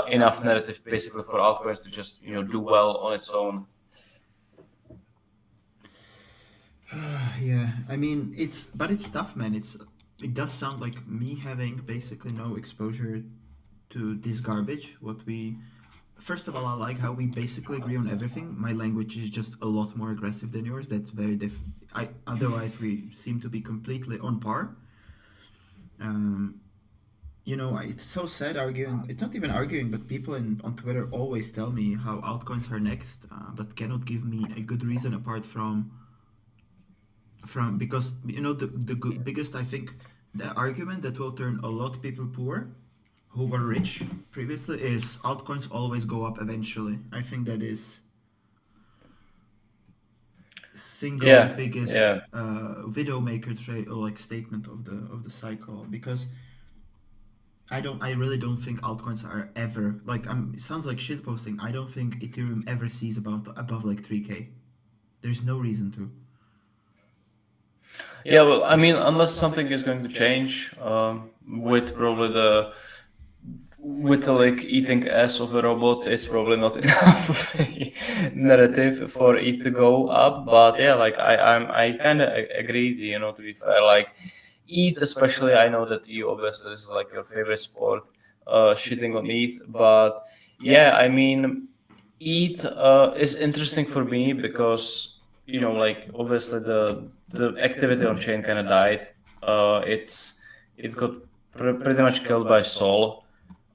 Speaker 1: enough narrative basically for altcoins to just do well on its own.
Speaker 2: Yeah, I mean it's tough, man. It does sound like me having basically no exposure to this garbage. What we First of all, I like how we basically agree on everything. My language is just a lot more aggressive than yours. That's very I otherwise we seem to be completely on par. Um, It's so sad arguing. It's not even arguing, but people on Twitter always tell me how altcoins are next, but cannot give me a good reason apart from because biggest, I think, the argument that will turn a lot of people poor who were rich previously is altcoins always go up eventually. I think that is single biggest widowmaker trade or like statement of the cycle, because I really don't think altcoins are ever like it sounds like shit posting. I don't think Ethereum ever sees above like 3K. There's no reason to.
Speaker 1: Yeah, well, I mean, unless something is going to change, with probably with the like eating ass of a robot, it's probably not enough of a narrative for it to go up. But yeah, like I kind of agree. To be fair, like ETH especially, I know that you obviously this is like your favorite sport, shitting on ETH. But yeah, I mean, ETH is interesting for me because like obviously the activity on chain kind of died. It got pretty much killed by Sol.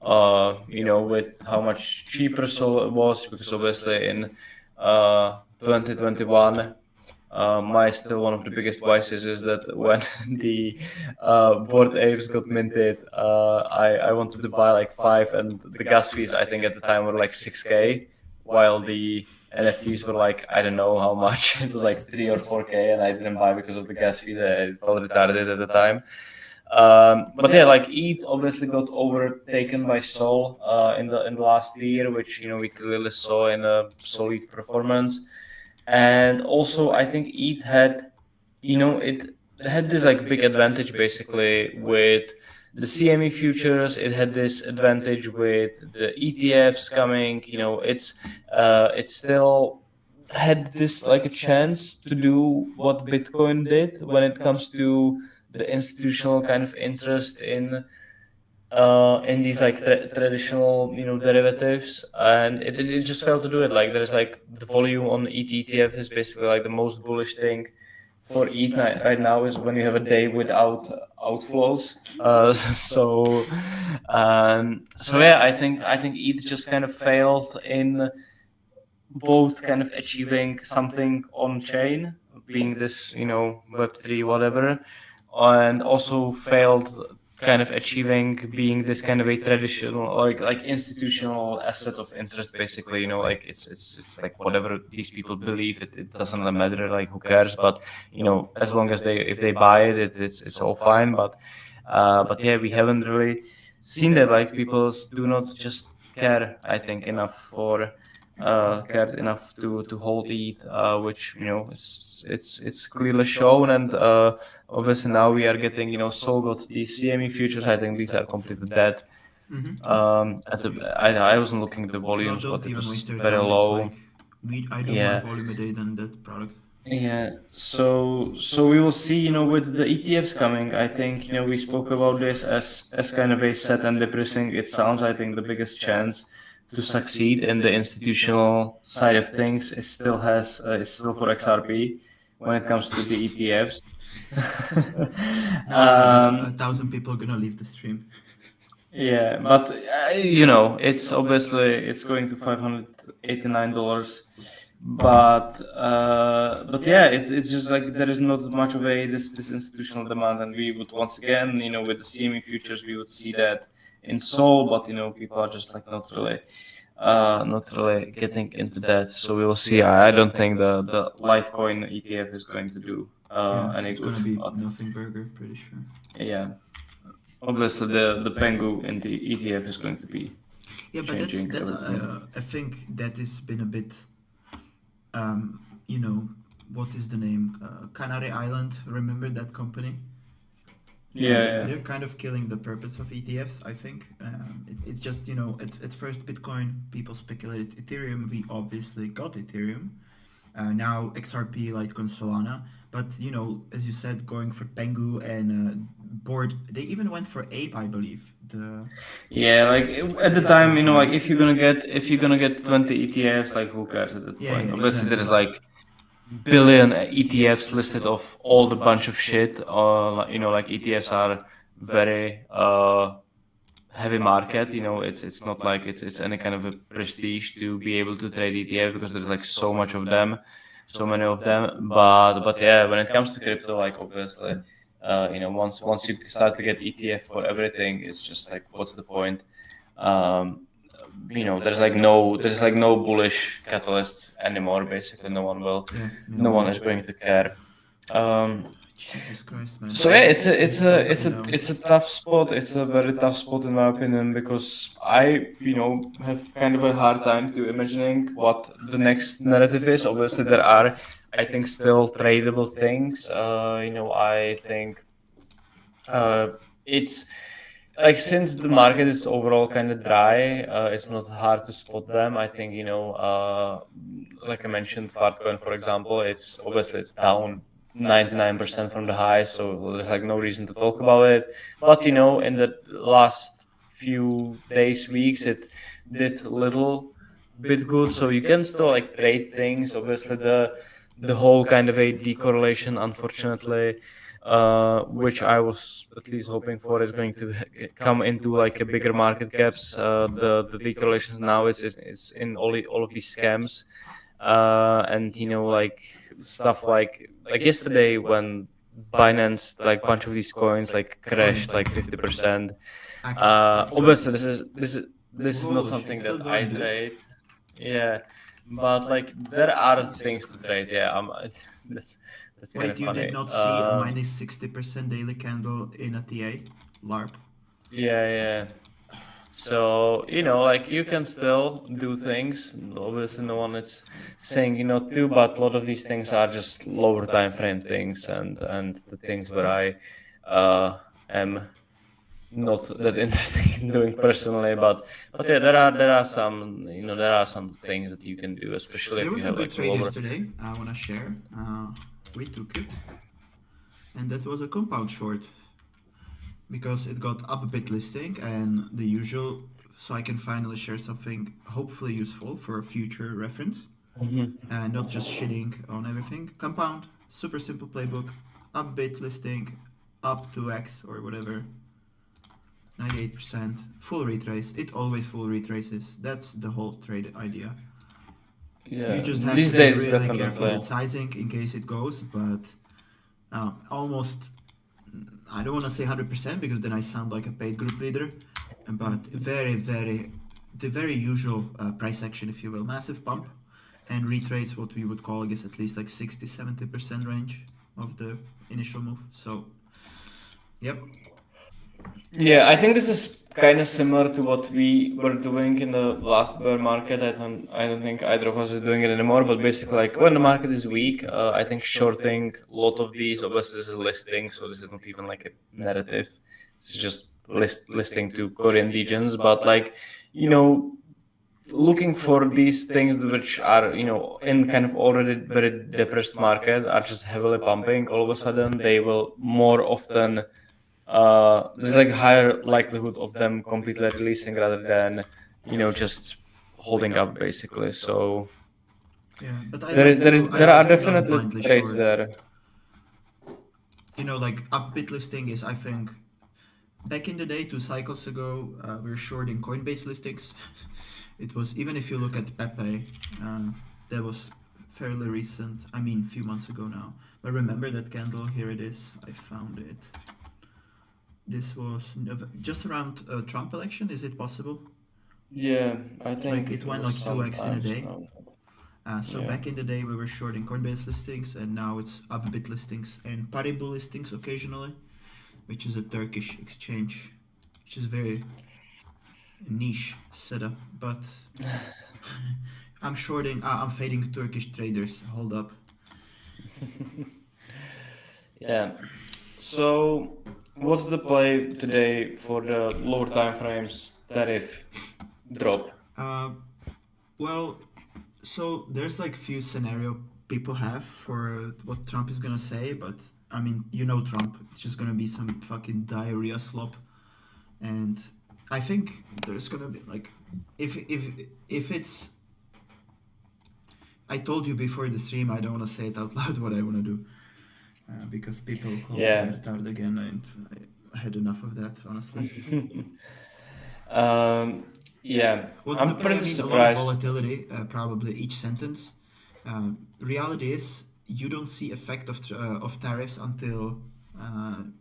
Speaker 1: With how much cheaper Sol was, because obviously in 2021, my still one of the biggest vices is that when the board apes got minted, I wanted to buy like 5, and the gas fees I think at the time were like 6K, while the NFTs were like, I don't know how much. It was like 3 or 4K, and I didn't buy because of the gas fees. I felt retarded at the time. But yeah, like ETH obviously got overtaken by Sol in the last year, which we clearly saw in a solid performance. And also, I think ETH had, it had this like big advantage basically with the CME futures. It had this advantage with the ETFs coming. It still had this like a chance to do what Bitcoin did when it comes to the institutional kind of interest in these like traditional derivatives, and it just failed to do it. Like there's like the volume on ETH ETF is basically like the most bullish thing for ETH right now is when you have a day without outflows. So yeah, I think ETH just kind of failed in both kind of achieving something on chain, being this Web3 whatever, and also failed kind of achieving being this kind of a traditional like institutional asset of interest, basically. Like it's like whatever these people believe, it doesn't really matter, like who cares. But as long as if they buy it, it's all fine. But yeah, we haven't really seen that. Like people do not just care, I think, enough for cared enough to hold ETH, which it's clearly shown. And obviously now we are getting Sol got these CME futures. I think these are completely dead. I wasn't looking at the volumes, but it was very low.
Speaker 2: I do more volume a day than that product.
Speaker 1: Yeah, so we will see, with the ETFs coming. I think, we spoke about this as kind of a set and depressing. It sounds, I think, the biggest chance to succeed in the institutional side of things is still for XRP when it comes to the ETFs.
Speaker 2: Now, 1,000 people are gonna leave the stream.
Speaker 1: Yeah, but it's obviously it's going to $589. But yeah, it's just like there is not much of this institutional demand, and we would once again, with the CME futures, we would see that in Sol, but people are just like not really getting into that. So we will see. I don't think the Litecoin ETF is going to do any
Speaker 2: it's
Speaker 1: good.
Speaker 2: It's gonna be nothing burger, pretty sure.
Speaker 1: Yeah, obviously the Pengu in the ETF is going to be changing.
Speaker 2: But I think that has been a bit. What is the name? Canary Island. Remember that company?
Speaker 1: Yeah.
Speaker 2: They're kind of killing the purpose of ETFs, I think. It's just, at first Bitcoin, people speculated Ethereum. We obviously got Ethereum. Now XRP, Litecoin, Solana. But, as you said, going for Pengu and Board, they even went for Ape, I believe.
Speaker 1: Yeah, like at the time, like if you're gonna get 20 ETFs, like who cares at that point? Obviously, there's like billion ETFs listed of all the bunch of shit. Like ETFs are very heavy market. It's not like it's any kind of a prestige to be able to trade ETF because there's like so much of them, so many of them. But yeah, when it comes to crypto, like obviously, once you start to get ETF for everything, it's just like what's the point? Um, there's like no bullish catalyst anymore. Basically, no one is going to care.
Speaker 2: Jesus Christ, man.
Speaker 1: So yeah, it's a tough spot. It's a very tough spot in my opinion because I have kind of a hard time to imagining what the next narrative is. Obviously, there are, I think, still tradable things. I think it's like since the market is overall kind of dry, it's not hard to spot them. I think like I mentioned, Fartcoin, for example, it's down 99% from the high, so there's like no reason to talk about it. But in the last few days, weeks, it did little bit good, so you can still like trade things. Obviously, the whole kind of a decorrelation, unfortunately, which I was at least hoping for, is going to come into like a bigger market caps. The decorrelations now is in all of these scams, and like stuff like yesterday when Binance, like bunch of these coins like crashed like 50%. Obviously, this is not
Speaker 2: Whoa,
Speaker 1: something
Speaker 2: still
Speaker 1: that I
Speaker 2: going, dude.
Speaker 1: trade. Yeah, but like there are things to trade. Yeah, that's kind
Speaker 2: Wait,
Speaker 1: of
Speaker 2: you did
Speaker 1: funny.
Speaker 2: not see a minus 60% daily candle in a TA? LARP.
Speaker 1: Yeah. So like you can still do things. Obviously, no one is saying to, but a lot of these things are just lower time frame things, and the things where I am not that interested in doing personally. But yeah, there are some things that you can do, especially
Speaker 2: There
Speaker 1: if you
Speaker 2: was a
Speaker 1: have
Speaker 2: good
Speaker 1: like a
Speaker 2: trade
Speaker 1: lower.
Speaker 2: yesterday I want to share. We took it, and that was a compound short because it got up a bit listing and the usual, so I can finally share something hopefully useful for future reference and not just shitting on everything. Compound, super simple playbook, up bit listing, up 2x or whatever, 98%, full retrace. It always full retraces. That's the whole trade idea.
Speaker 1: Yeah,
Speaker 2: You just have
Speaker 1: these
Speaker 2: to be
Speaker 1: days
Speaker 2: really careful
Speaker 1: definitely.
Speaker 2: with sizing in case it goes, but almost, I don't want to say 100% because then I sound like a paid group leader, but the very usual price action, if you will, massive pump and retrace what we would call, I guess, at least like 60-70% range of the initial move. So, yep.
Speaker 1: Yeah, I think this is kind of similar to what we were doing in the last bear market. I don't think either of us is doing it anymore. But basically, like when the market is weak, I think shorting a lot of these. Obviously, this is listing, so this is not even like a narrative. It's just listing to Korean regions. But like, you know, looking for these things which are in kind of already very depressed market are just heavily pumping. All of a sudden, they will more often there's like higher likelihood of them completely releasing rather than just holding up basically. So
Speaker 2: Yeah, but I
Speaker 1: there are
Speaker 2: like to not
Speaker 1: definitely
Speaker 2: blindly
Speaker 1: trades
Speaker 2: short.
Speaker 1: there.
Speaker 2: Like up bit listing is, I think, back in the day, 2 cycles ago, we were shorting Coinbase listings. It was, even if you look at Pepe, that was fairly recent. I mean, a few months ago now. But remember that candle? Here it is. I found it. This was just around Trump election. Is it possible?
Speaker 1: Yeah, I think
Speaker 2: Like it went like 2x in a day. So back in the day, we were shorting Coinbase listings, and now it's Upbit listings and Paribu listings occasionally, which is a Turkish exchange, which is very niche setup. But I'm shorting. I'm fading Turkish traders. Hold up.
Speaker 1: Yeah. So what's the play today for the lower time frames tariff drop?
Speaker 2: Well, so there's like few scenario people have for what Trump is gonna say, but I mean, Trump. It's just gonna be some fucking diarrhea slop, and I think there's gonna be like, if it's. I told you before the stream, I don't want to say it out loud what I want to do, because people call me retard again, and I had enough of that, honestly.
Speaker 1: Yeah,
Speaker 2: What's
Speaker 1: I'm
Speaker 2: the
Speaker 1: pretty
Speaker 2: a lot of
Speaker 1: surprised.
Speaker 2: volatility, probably each sentence. Reality is you don't see effect of tariffs until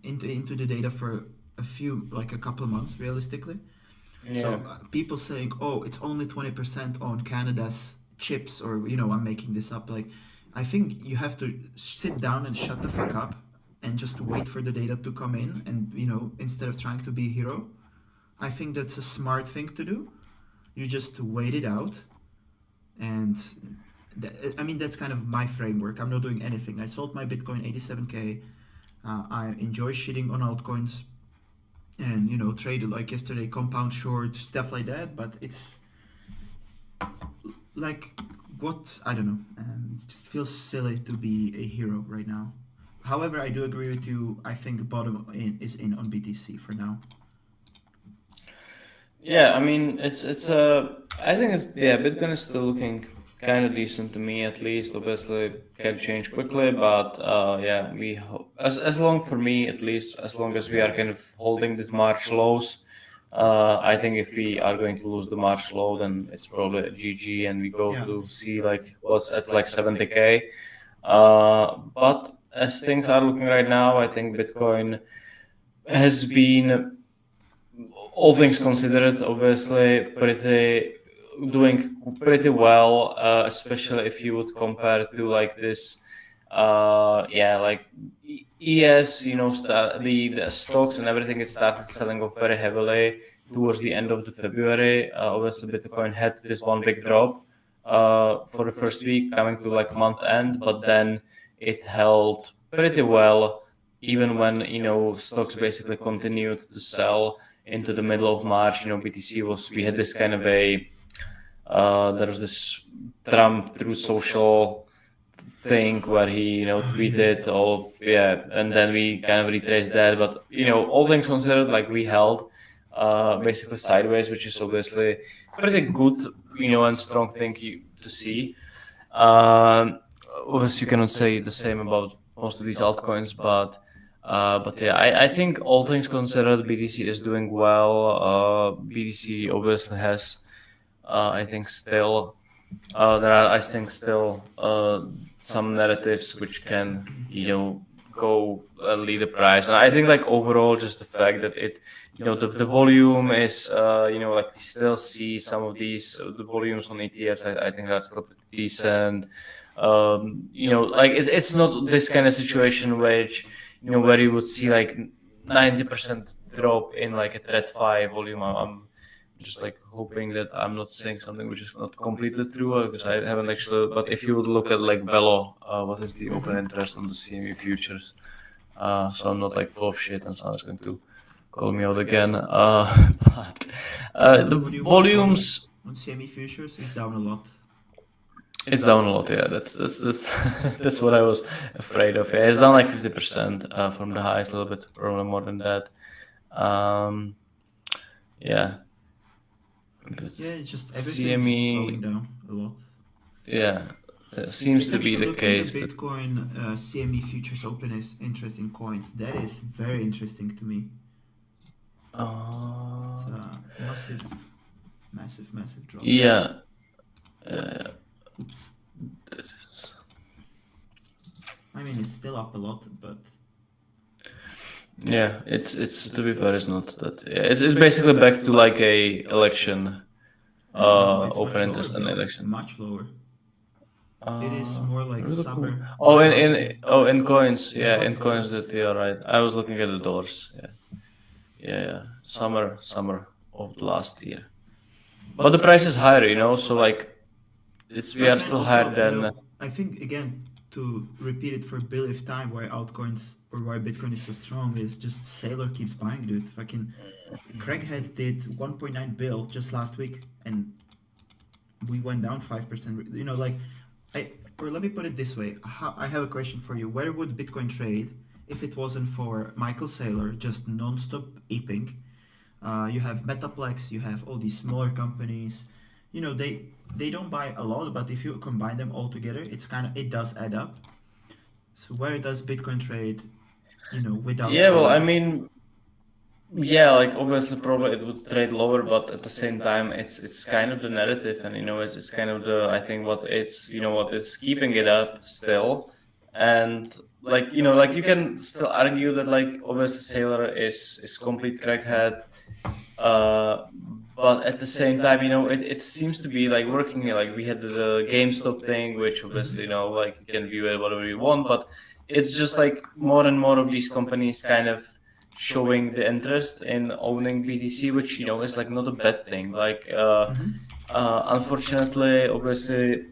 Speaker 2: into the data for a couple of months, realistically.
Speaker 1: Yeah.
Speaker 2: So people saying, "Oh, it's only 20% on Canada's chips," or I'm making this up. Like, I think you have to sit down and shut the fuck up and just wait for the data to come in, and instead of trying to be a hero. I think that's a smart thing to do. You just wait it out, and I mean that's kind of my framework. I'm not doing anything. I sold my Bitcoin 87K. I enjoy shitting on altcoins, and traded like yesterday, compound short stuff like that. But it's like what I don't know. It just feels silly to be a hero right now. However, I do agree with you. I think bottom is in on BTC for now.
Speaker 1: Yeah, I mean, I think Bitcoin is still looking kind of decent to me at least. Obviously, can change quickly, but yeah, as long for me at least, as long as we are kind of holding these March lows, I think if we are going to lose the March low, then it's probably a GG, and we go
Speaker 2: Yeah.
Speaker 1: to see like what's at like 70K. But as things are looking right now, I think Bitcoin has been, all things considered, obviously doing pretty well, especially if you would compare to like this, like ES, the stocks and everything. It started selling off very heavily towards the end of the February. Obviously, Bitcoin had this one big drop for the first week, coming to like month end, but then it held pretty well, even when stocks basically continued to sell into the middle of March. We had this kind of there was this Trump through social thing where he, tweeted all, and then we kind of retraced that. But, all things considered, like we held basically sideways, which is obviously pretty good, and strong thing to see. Obviously, you cannot say the same about most of these altcoins, but yeah, I think all things considered, BTC is doing well. BTC obviously has, I think still, there are, I think still, some narratives which can, go lead the price. And I think like overall, just the fact that the volume is, like we still see some of these, the volumes on ETFs, I think that's still pretty decent. Like it's not this kind of situation which, where you would see like 90% drop in like a TradFi volume. I'm just like hoping that I'm not saying something which is not completely true, because I haven't actually. But if you would look at like Velo, what is the open interest on the CME futures? So I'm not like full of shit, and someone's going to call me out again. But the volumes.
Speaker 2: On CME futures is down a lot.
Speaker 1: It's down a lot, yeah. That's that's what I was afraid of. Yeah, it's down like 50% from the highs, a little bit, probably more than that. Yeah.
Speaker 2: It's just everything is slowing down a lot.
Speaker 1: Yeah, that seems to be the case.
Speaker 2: At Bitcoin CME futures open is interesting coins. That is very interesting to me. It's a massive drop.
Speaker 1: Yeah.
Speaker 2: Oops. I mean, it's still up a lot, but
Speaker 1: yeah, it's to be fair, it's not that. Yeah, it's basically back to like a election, open interest and election.
Speaker 2: Much lower. It is more like
Speaker 1: really
Speaker 2: summer.
Speaker 1: Cool. In coins, yeah, in coins that you are right. I was looking at the dollars. Yeah. Summer of the last year. But the price is higher, so like we are still higher than.
Speaker 2: I think again, to repeat it for a billionth time, why altcoins or why Bitcoin is so strong is just Saylor keeps buying, dude. Fucking Craighead did 1.9 bill just last week, and we went down 5%. Or let me put it this way. I have a question for you. Where would Bitcoin trade if it wasn't for Michael Saylor just non-stop eeping? You have Metaplex, you have all these smaller companies. They don't buy a lot, but if you combine them all together, it does add up. So where does Bitcoin trade? Without.
Speaker 1: Yeah, well, I mean, Yeah, like obviously probably it would trade lower, but at the same time it's kind of the narrative, and it's kind of the, I think, what it's keeping it up still. And like like you can still argue that like obviously Sailor is complete crackhead, uh but at the same time it seems to be like working. Like we had the GameStop thing, which obviously like you can view it whatever you want, but it's just like more and more of these companies kind of showing the interest in owning BTC, which is like not a bad thing. Like unfortunately, obviously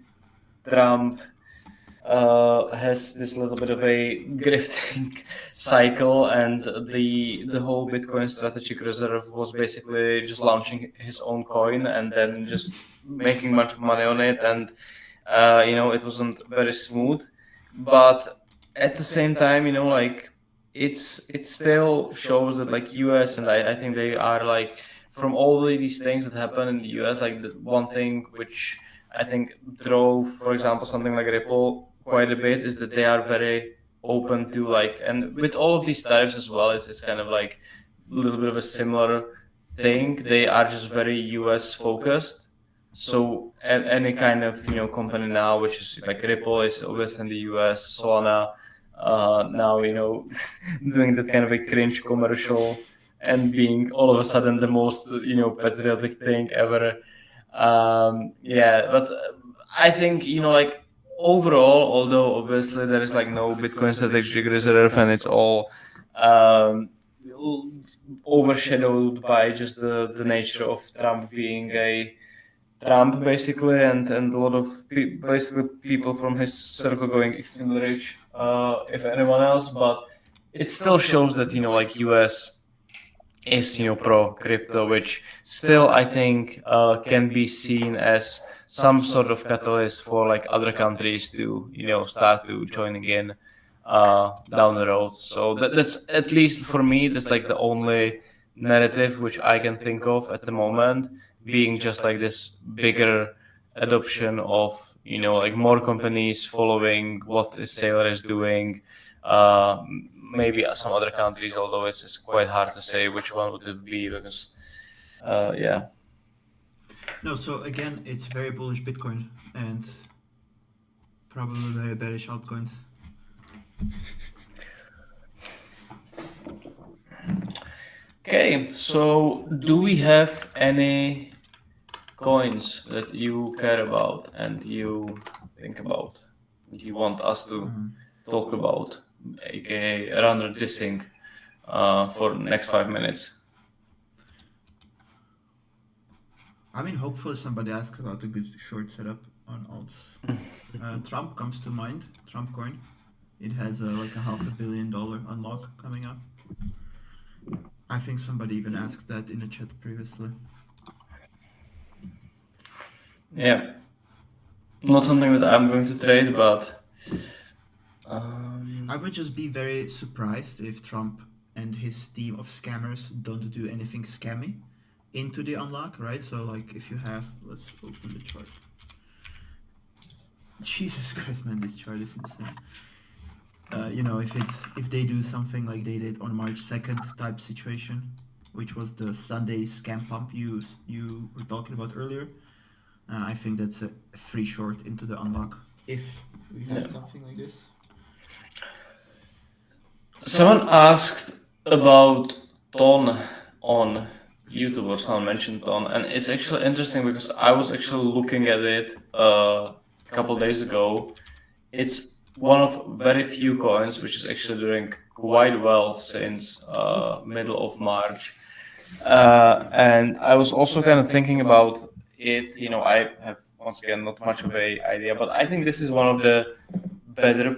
Speaker 1: Trump has this little bit of a grifting cycle, and the whole Bitcoin strategic reserve was basically just launching his own coin and then just making a bunch of money on it, and it wasn't very smooth. But at the same time, like it still shows that like US, and I think they are like, from all these things that happen in the US, like the one thing which I think drove, for example, something like Ripple quite a bit, is that they are very open to like, and with all of these tariffs as well, it's kind of like a little bit of a similar thing. They are just very US focused. So any kind of company now, which is like Ripple, is obviously in the US, Solana, now doing that kind of a cringe commercial and being all of a sudden the most patriotic thing ever. Yeah, but I think like overall, although obviously there is like no Bitcoin strategic reserve, and it's all um, overshadowed by just the nature of Trump being a Trump basically, and a lot of basically people from his circle going extremely rich, if anyone else. But it still shows that like US is pro crypto, which still I think can be seen as some sort of catalyst for like other countries to start to joining in down the road. So that's, at least for me, that's like the only narrative which I can think of at the moment, being just like this bigger adoption of like more companies following what is Sailor is doing. uh, Maybe some other countries, although it's quite hard to say which one would it be, because yeah.
Speaker 2: No, so again, it's very bullish Bitcoin and probably very bearish altcoins.
Speaker 1: Okay, so do we have any coins that you care about and you think about, and you want us to talk about, aka runner dissing, for next 5 minutes?
Speaker 2: I mean, hopefully somebody asks about a good short setup on alts. Trump comes to mind. Trump coin. It has like a $500 million unlock coming up. I think somebody even asked that in the chat previously.
Speaker 1: Yeah, not something that I'm going to trade, but
Speaker 2: I would just be very surprised if Trump and his team of scammers don't do anything scammy into the unlock, right? So like if you have, let's open the chart. Jesus Christ, man, this chart is insane. If they do something like they did on March 2nd type situation, which was the Sunday scam pump you were talking about earlier, I think that's a free short into the unlock if we have something like this.
Speaker 1: someone asked about Ton on YouTube, or someone mentioned Ton, and it's actually interesting because I was actually looking at it a couple days ago. It's one of very few coins which is actually doing quite well since middle of March. And I was also kind of thinking about it. I have, once again, not much of a idea, but I think this is one of the better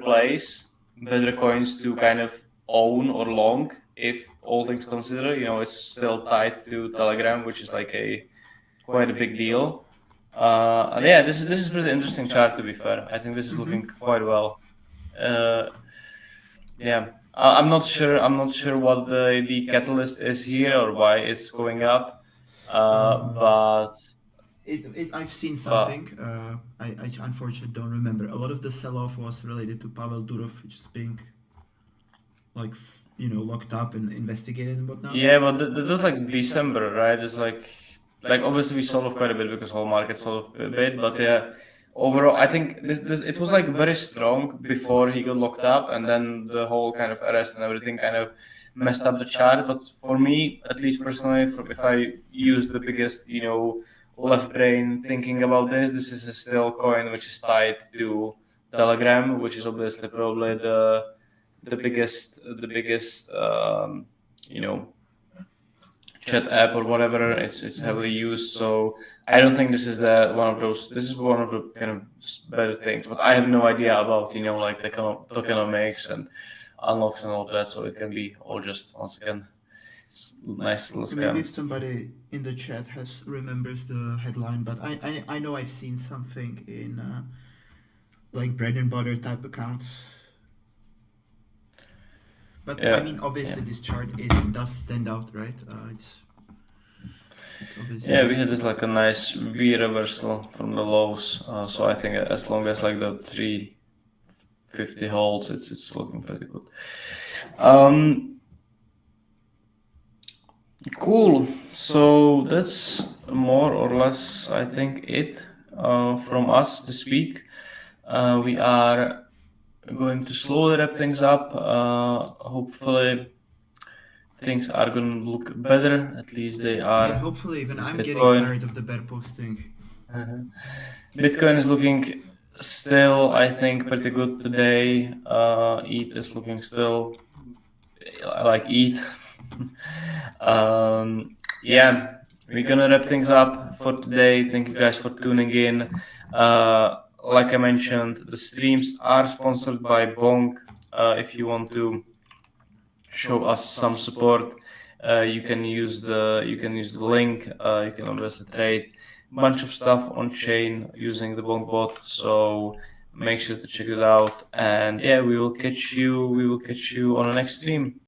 Speaker 1: better coins to kind of own or long, if all things considered. It's still tied to Telegram, which is like a quite a big deal. And yeah, this is pretty interesting chart, to be fair. I think this is looking quite well. Yeah, I'm not sure. I'm not sure what the catalyst is here or why it's going up. But
Speaker 2: I've seen something. I unfortunately don't remember. A lot of the sell-off was related to Pavel Durov, which is being like locked up and investigated and whatnot?
Speaker 1: Yeah, but that was like December, right? It's like obviously we sold off quite a bit because whole market sold off a bit, but yeah, overall I think this it was like very strong before he got locked up, and then the whole kind of arrest and everything kind of messed up the chart. But for me, at least personally, if I use the biggest, left brain thinking about this is a still coin which is tied to Telegram, which is obviously probably the biggest chat app or whatever. It's heavily used, so I don't think this is one of those. This is one of the kind of better things, but I have no idea about like the tokenomics and unlocks and all that, so it can be all just once again nice little
Speaker 2: So maybe
Speaker 1: scam.
Speaker 2: if somebody in the chat remembers the headline, but I know I've seen something in like bread and butter type accounts. But
Speaker 1: Yeah,
Speaker 2: I mean, obviously this chart does stand out, right? It's obviously
Speaker 1: yeah, we had this like a nice V reversal from the lows, so I think as long as like the 350 holds, it's looking pretty good. Cool. So that's more or less, I think, it from us this week. We are going to slowly wrap things up. Hopefully, things are going to look better. At least they are.
Speaker 2: and hopefully even
Speaker 1: This
Speaker 2: I'm getting
Speaker 1: Bitcoin.
Speaker 2: tired of the bear posting.
Speaker 1: Bitcoin is looking still, I think, pretty good today. ETH is looking still like ETH. Yeah, we're gonna wrap things up for today. Thank you guys for tuning in. Like I mentioned, the streams are sponsored by Bonk. If you want to show us some support, you can use the link. You can obviously trade a bunch of stuff on chain using the BonkBot. So make sure to check it out. And yeah, we will catch you on the next stream.